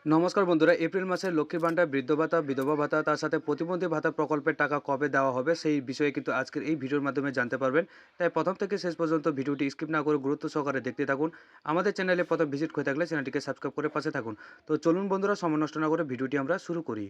নমস্কার বন্ধুরা, এপ্রিল মাসের লক্ষ্মীর ভান্ডার, বৃদ্ধ ভাতা, বিধবা ভাতা, তার সাথে প্রতিবন্ধী ভাতা প্রকল্পের টাকা কবে দেওয়া হবে সেই বিষয়ে কিন্তু আজকের এই ভিডিওর মাধ্যমে জানতে পারবেন। তাই প্রথম থেকে শেষ পর্যন্ত ভিডিওটি স্কিপ না করে গুরুত্ব সহকারে দেখতে থাকুন। আমাদের চ্যানেলে প্রথম ভিজিট হয়ে থাকলে চ্যানেলটিকে সাবস্ক্রাইব করে পাশে থাকুন। তো চলুন বন্ধুরা, সময় নষ্ট না করে ভিডিওটি আমরা শুরু করি।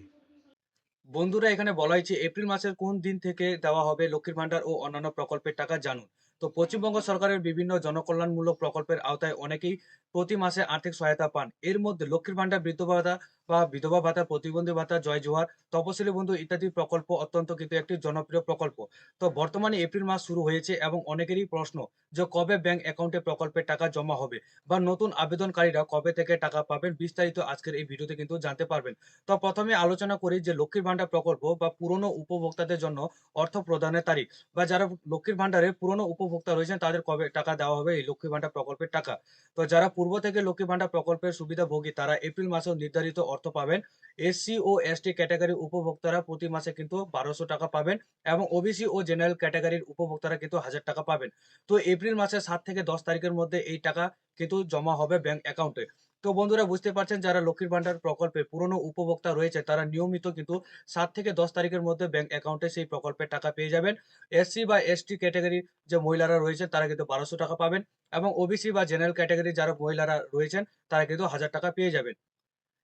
বন্ধুরা, এখানে বলা হয়েছে এপ্রিল মাসের কোন দিন থেকে দেওয়া হবে লক্ষ্মীর ভান্ডার ও অন্যান্য প্রকল্পের টাকা জানুন। তো পশ্চিমবঙ্গ সরকারের বিভিন্ন জনকল্যাণমূলক প্রকল্পের আওতায় অনেকেই প্রতি মাসে আর্থিক সহায়তা পান। এর মধ্যে লক্ষ্মীর ভান্ডার, বৃদ্ধ ভাতা বা বিধবা ভাতা, প্রতিবন্ধী ভাতা, জয় জোহার, তপশিলি বন্ধু ইত্যাদি প্রকল্প অত্যন্ত কিন্তু একটি জনপ্রিয় প্রকল্প। তো বর্তমানে এপ্রিল মাস শুরু হয়েছে এবং অনেকেরই প্রশ্ন যে কবে ব্যাংক অ্যাকাউন্টে প্রকল্পের টাকা জমা হবে বা নতুন আবেদনকারীরা কবে থেকে টাকা পাবেন, বিস্তারিত আজকের এই ভিডিওতে কিন্তু জানতে পারবেন। তো প্রথমে আলোচনা করি যে লক্ষ্মীর ভান্ডার প্রকল্প বা পুরনো উপভোক্তাদের জন্য অর্থ প্রদানের তারিখ, বা যারা লক্ষ্মীর ভান্ডারের পুরনো উপভোক্তা রয়েছেন তাদের কবে টাকা দেওয়া হবে এই লক্ষ্মীর ভান্ডার প্রকল্পের টাকা। তো যারা পূর্ব থেকে লক্ষ্মীর ভান্ডার প্রকল্পের সুবিধাভোগী তারা এপ্রিল মাসেও নির্ধারিত অর্থ পাবেন। এসসি ও এসটি ক্যাটাগরির উপভোক্তারা প্রতি মাসে কিন্তু 1200 টাকা পাবেন এবং ওবিসি ও জেনারেল ক্যাটাগরির উপভোক্তারা কিন্তু 1000 টাকা পাবেন। তো এপ্রিল মাসের 7 থেকে 10 তারিখের মধ্যে এই টাকা কিন্তু জমা হবে ব্যাংক অ্যাকাউন্টে। তো বন্ধুরা, বুঝতে পারছেন যারা লক্ষ্মীর ভান্ডার প্রকল্পের পুরনো উপভোক্তা রয়েছে তারা নিয়মিত কিন্তু 7 থেকে 10 তারিখের মধ্যে ব্যাংক অ্যাকাউন্টে সেই প্রকল্পের টাকা পেয়ে যাবেন। এসসি বা এসটি ক্যাটাগরির যে মহিলারা রয়েছেন তারা কিন্তু 1200 টাকা পাবেন এবং ওবিসি বা জেনারেল ক্যাটাগরির যারা মহিলারা রয়েছেন তারা কিন্তু 1000 টাকা পেয়ে যাবেন।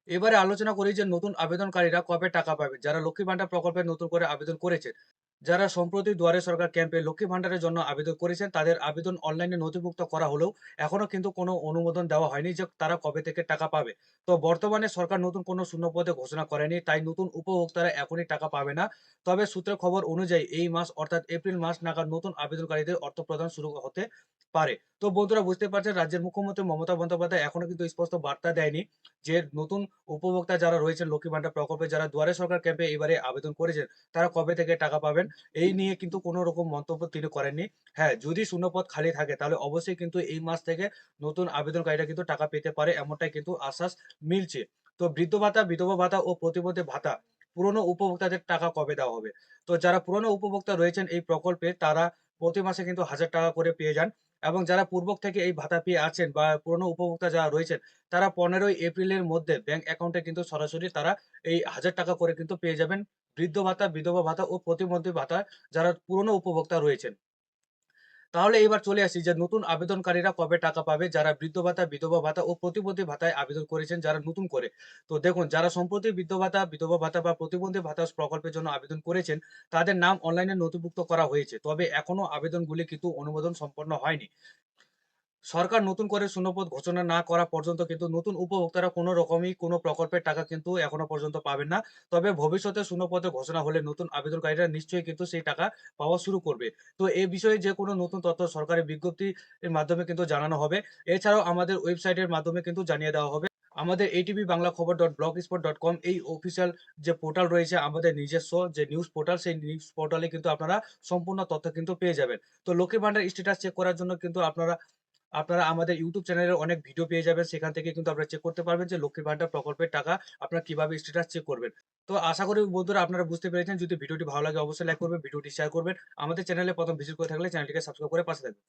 এবারে আলোচনা করি যে নতুন আবেদনকারীরা কবে টাকা পাবে। যারা লক্ষ্মী ভান্ডার প্রকল্পে নতুন করে আবেদন করেছেন, যারা সম্প্রতি দুয়ারে সরকার ক্যাম্পে লক্ষ্মী ভান্ডারের জন্য আবেদন করেছেন তাদের আবেদন অনলাইনে নথিভুক্ত করা হলেও এখনো কিন্তু কোনো অনুমোদন দেওয়া হয়নি যে তারা কবে থেকে টাকা পাবে। তো বর্তমানে সরকার নতুন কোনো শূন্যপদে ঘোষণা করেনি, তাই নতুন উপভোক্তারা এখনই টাকা পাবে না। তবে সূত্রের খবর অনুযায়ী এই মাস অর্থাৎ এপ্রিল মাস নাগাদ নতুন আবেদনকারীদের অর্থ প্রদান শুরু হতে পারে। তো বন্ধুরা, বুঝতে পারছেন রাজ্যের মুখ্যমন্ত্রী মমতা বন্দ্যোপাধ্যায় এখনো কিন্তু স্পষ্ট বার্তা দেয়নি যে নতুন উপভোক্তা যারা রয়েছেন লক্ষ্মী ভান্ডার প্রকল্পে, যারা দুয়ারে সরকার ক্যাম্পে এবারে আবেদন করেছেন তারা কবে থেকে টাকা পাবেন এই নিয়ে কিন্তু কোনো রকম মন্তব্য তিনি করেননি। হ্যাঁ, যদি শূন্যপদ খালি থাকে তাহলে অবশ্যই কিন্তু এই মাস থেকে নতুন আবেদনকারীরা কিন্তু টাকা পেতে পারে, এমনটাই কিন্তু আশ্বাস মিলছে। তো বৃদ্ধ ভাতা, বিধবা ভাতা ও প্রতিবন্ধী ভাতা পুরনো উপভোক্তাদের টাকা কবে দেওয়া হবে? তো যারা পুরনো উপভোক্তা রয়েছেন এই প্রকল্পে তারা প্রতি মাসে কিন্তু 1000 টাকা করে পেয়ে যান এবং যারা পূর্ব থেকে এই ভাতা পেয়ে আছেন বা পুরনো উপভোক্তা যারা রয়েছেন তারা 15ই এপ্রিলের মধ্যে ব্যাংক অ্যাকাউন্টে কিন্তু সরাসরি তারা এই 1000 টাকা করে কিন্তু পেয়ে যাবেন। বৃদ্ধ ভাতা, বিধবা ভাতা ও প্রতিবন্ধী ভাতা যারা পুরনো উপভোক্তা রয়েছেন। তাহলে এবার চলে আসি যে নতুন আবেদনকারীরা কবে টাকা পাবে, যারা বৃদ্ধ ভাতা, বিধবা ভাতা ও প্রতিবন্ধী ভাতায় আবেদন করেছেন যারা নতুন করে। তো দেখুন, যারা সম্প্রতি বৃদ্ধ ভাতা, বিধবা ভাতা বা প্রতিবন্ধী ভাতা প্রকল্পের জন্য আবেদন করেছেন তাদের নাম অনলাইনে নথিভুক্ত করা হয়েছে। তবে এখনো আবেদনগুলি কিন্তু অনুমোদন সম্পন্ন হয়নি। সরকার নতুন করে শূন্যপদ ঘোষণা না করা পর্যন্ত কিন্তু নতুন উপভোক্তারা কোনো রকমই কোনো প্রকল্পের টাকা কিন্তু এখনো পর্যন্ত পাবেন না। তবে ভবিষ্যতে শূন্যপদের ঘোষণা হলে নতুন আবেদনকারীরা নিশ্চয়ই কিন্তু সেই টাকা পাওয়া শুরু করবে। তো এ বিষয়ে যে কোনো নতুন তথ্য সরকারি বিজ্ঞপ্তির মাধ্যমে কিন্তু জানানো হবে। এছাড়াও আমাদের ওয়েবসাইটের মাধ্যমে কিন্তু জানিয়ে দেওয়া হবে। আমাদের এটিভি বাংলা খবর blogspot.com এই অফিসিয়াল যে পোর্টাল রয়েছে আমাদের নিজস্ব যে নিউজ পোর্টাল, সেই নিউজ পোর্টালে কিন্তু আপনারা সম্পূর্ণ তথ্য কিন্তু পেয়ে যাবেন। তো লক্ষ্মী ভান্ডার স্ট্যাটাস চেক করার জন্য কিন্তু আপনারা আপনারা আমাদের YouTube চ্যানেলে অনেক ভিডিও পেয়ে যাবেন। সেখান থেকে কিন্তু আপনারা চেক করতে পারবেন যে লক্ষ্মীর ভান্ডার প্রকল্পের টাকা আপনারা কিভাবে স্ট্যাটাস চেক করবেন। তো আশা করি বন্ধুরা আপনারা বুঝতে পেরেছেন। যদি ভিডিওটি ভালো লাগে অবশ্যই লাইক করবেন, ভিডিওটি শেয়ার করবেন। আমাদের চ্যানেলে প্রথম ভিজিট করে থাকলে চ্যানেলটিকে সাবস্ক্রাইব করে পাশে থাকবেন।